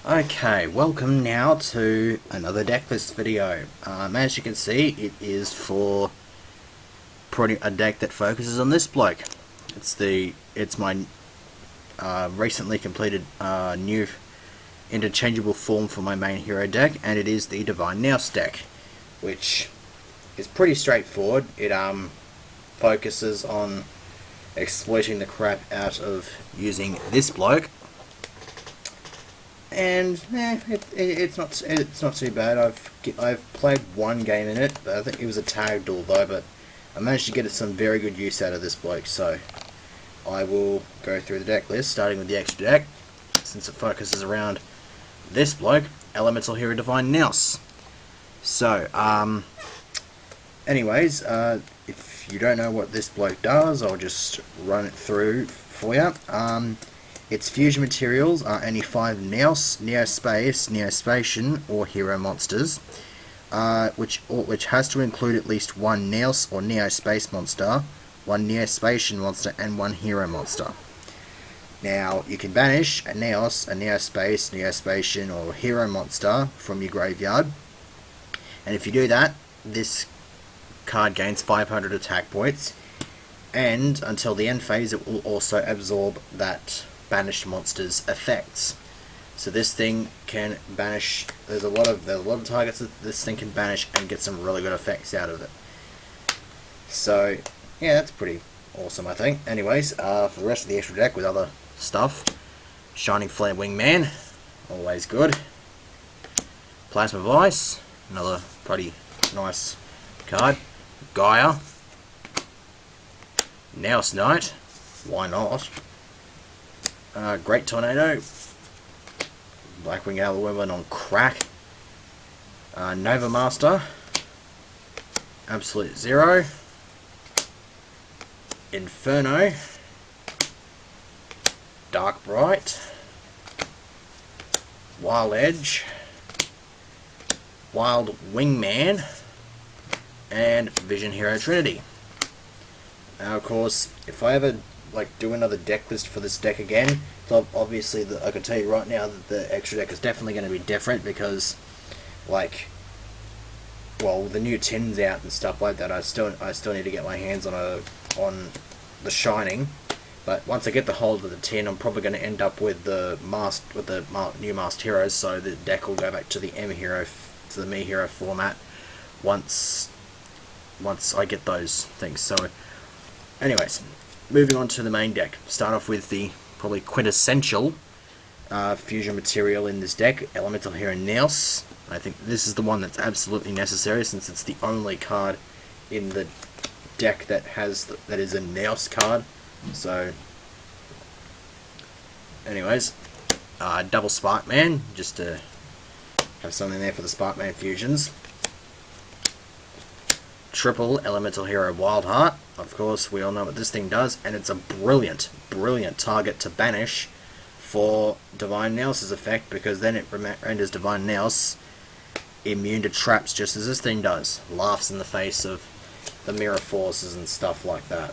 Okay, welcome now to another deck list video. As you can see, it is for a deck that focuses on this bloke. It's my recently completed new interchangeable form for my main hero deck, and it is the Divine Naos deck, which is pretty straightforward. It focuses on exploiting the crap out of using this bloke. And it's not too bad. I've played one game in it, but I think it was a tag duel though. But I managed to get some very good use out of this bloke. So I will go through the deck list, starting with the extra deck, since it focuses around this bloke, Elemental Hero Divine Naos. So anyways, if you don't know what this bloke does, I'll just run it through for you. Its fusion materials are any 5 Naos, Neospace, Neospatian, or Hero monsters, which has to include at least 1 Naos or Neospace monster, 1 Neospatian monster, and 1 Hero monster. Now, you can banish a Naos, a Neospace, Neospatian, or Hero monster from your graveyard, and if you do that, this card gains 500 attack points, and until the end phase it will also absorb that banished monster's effects. So this thing can banish. There's a lot of targets that this thing can banish and get some really good effects out of it. So yeah, that's pretty awesome, I think. Anyways, for the rest of the extra deck with other stuff, Shining Flare Wingman, always good. Plasma Vice, another pretty nice card. Gaia, Naos Knight, why not? Great Tornado, Blackwing Woman on crack, Nova Master, Absolute Zero, Inferno, Dark Bright, Wild Edge, Wild Wingman, and Vision Hero Trinity. Now, of course, if I ever do another deck list for this deck again, so obviously I can tell you right now that the extra deck is definitely going to be different because, the new tin's out and stuff like that. I still need to get my hands on the Shining, but once I get the hold of the tin, I'm probably going to end up with the new Masked Heroes. So the deck will go back to the Me Hero format once I get those things. So, anyways, moving on to the main deck. Start off with the probably quintessential fusion material in this deck, Elemental Hero Naos. I think this is the one that's absolutely necessary since it's the only card in the deck that is a Naos card. So, anyways, double Sparkman, just to have something there for the Sparkman fusions. Triple Elemental Hero Wildheart. Of course, we all know what this thing does, and it's a brilliant target to banish for Divine Naos' effect, because then it renders Divine Naos immune to traps just as this thing does. Laughs in the face of the mirror forces and stuff like that.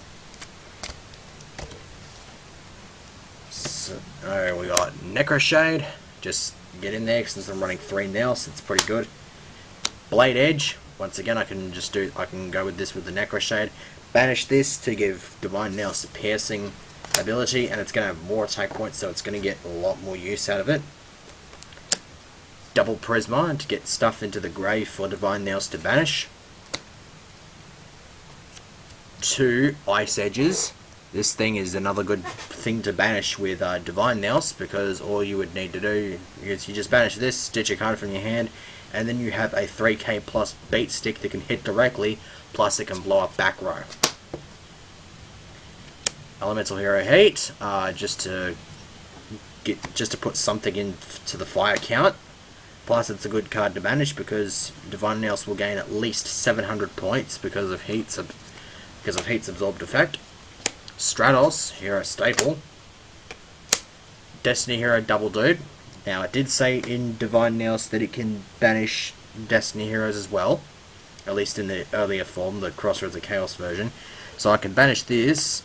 So, we got Necroshade. Just get in there since I'm running 3 Naos. It's pretty good. Blade Edge. Once again, I can go with this with the Necroshade. Banish this to give Divine Naos a piercing ability, and it's going to have more attack points, so it's going to get a lot more use out of it. Double Prisma to get stuff into the grave for Divine Naos to banish. 2 Ice Edges. This thing is another good thing to banish with Divine Naos, because all you would need to do is you just banish this, stitch a card from your hand, and then you have a 3k plus beat stick that can hit directly, plus it can blow up back row. Elemental Hero Heat, just to put something into the fire count. Plus, it's a good card to banish because Divine Naos will gain at least 700 points because of Heat's absorbed effect. Stratos, Hero Staple. Destiny Hero Double Dude. Now, it did say in Divine Naos that it can banish Destiny Heroes as well, at least in the earlier form, the Crossroads of Chaos version. So I can banish this,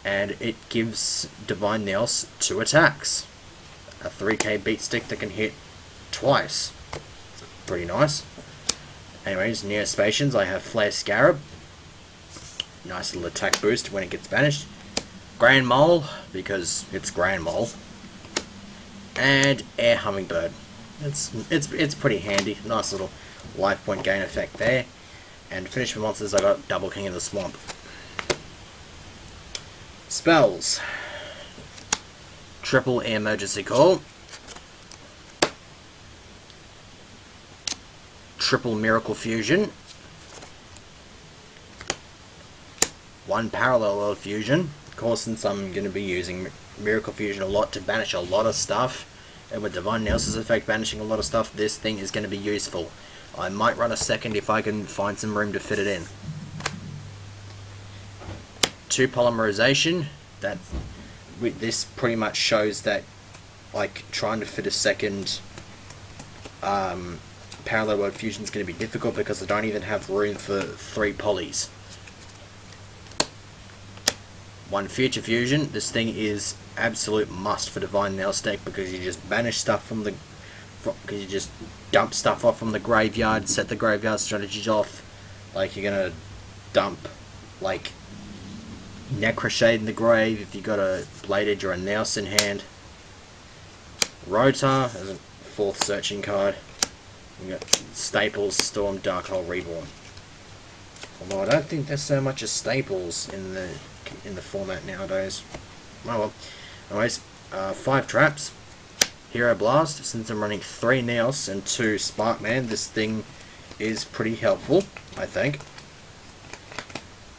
and it gives Divine Naos 2 attacks. A 3k beat stick that can hit twice. Pretty nice. Anyways, Neospacians, I have Flare Scarab. Nice little attack boost when it gets banished. Grand Mole, because it's Grand Mole. And Air Hummingbird. It's pretty handy. Nice little life point gain effect there. And to finish my monsters, I got Double King of the Swamp. Spells. Triple Emergency Call. Triple Miracle Fusion. 1 Parallel World Fusion. Of course, since I'm going to be using Miracle Fusion a lot to banish a lot of stuff, and with Divine Nails' effect banishing a lot of stuff, this thing is going to be useful. I might run a second if I can find some room to fit it in. 2 Polymerization. This pretty much shows that, like, trying to fit a second Parallel World Fusion is going to be difficult because I don't even have room for 3 polys. 1 Future Fusion. This thing is absolute must for Divine Nails deck because you just banish stuff from the... because you just dump stuff off from the graveyard, set the graveyard strategies off. Like, you're going to dump, like, Necroshade in the grave if you got a Blade Edge or a Nails in hand. Rotar as a 4th searching card. You got Staples, Storm, Darkhold, Reborn. Although I don't think there's so much as Staples in the format nowadays. Oh well. Anyways, 5 traps. Hero Blast. Since I'm running 3 Nails and 2 Sparkman, this thing is pretty helpful, I think.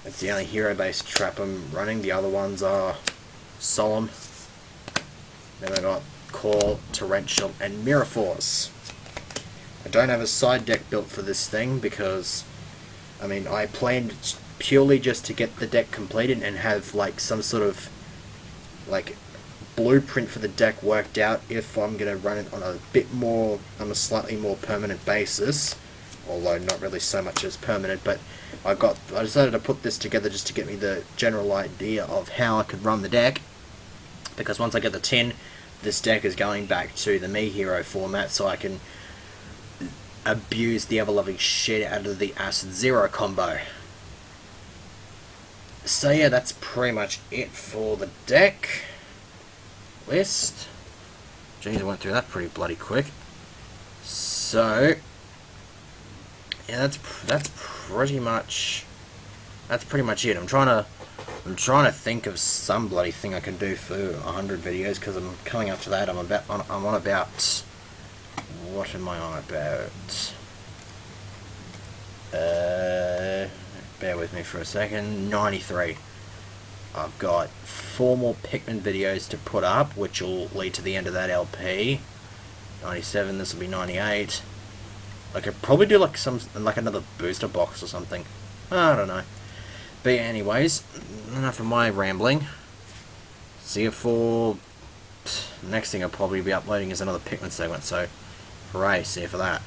It's the only hero-based trap I'm running. The other ones are Solemn. Then I got Call, Torrential, and Mirror Force. I don't have a side deck built for this thing because, I mean, I planned purely just to get the deck completed and have, like, some sort of, like, blueprint for the deck worked out if I'm going to run it on a slightly more permanent basis. Although not really so much as permanent, but I decided to put this together just to get me the general idea of how I could run the deck. Because once I get the 10, this deck is going back to the Me Hero format, so I can abuse the ever-loving shit out of the Acid Zero combo. So yeah, that's pretty much it for the deck list. Jeez, I went through that pretty bloody quick. So yeah, that's pretty much it. I'm trying to think of some bloody thing I can do for 100 videos because I'm coming up to that. I'm on about. What am I on about? Bear with me for a second. 93. I've got 4 more Pikmin videos to put up, which will lead to the end of that LP. 97. This will be 98. I could probably do like another booster box or something. I don't know. But yeah, anyways, enough of my rambling. See you for next thing I'll probably be uploading is another Pikmin segment. So, hooray! See you for that.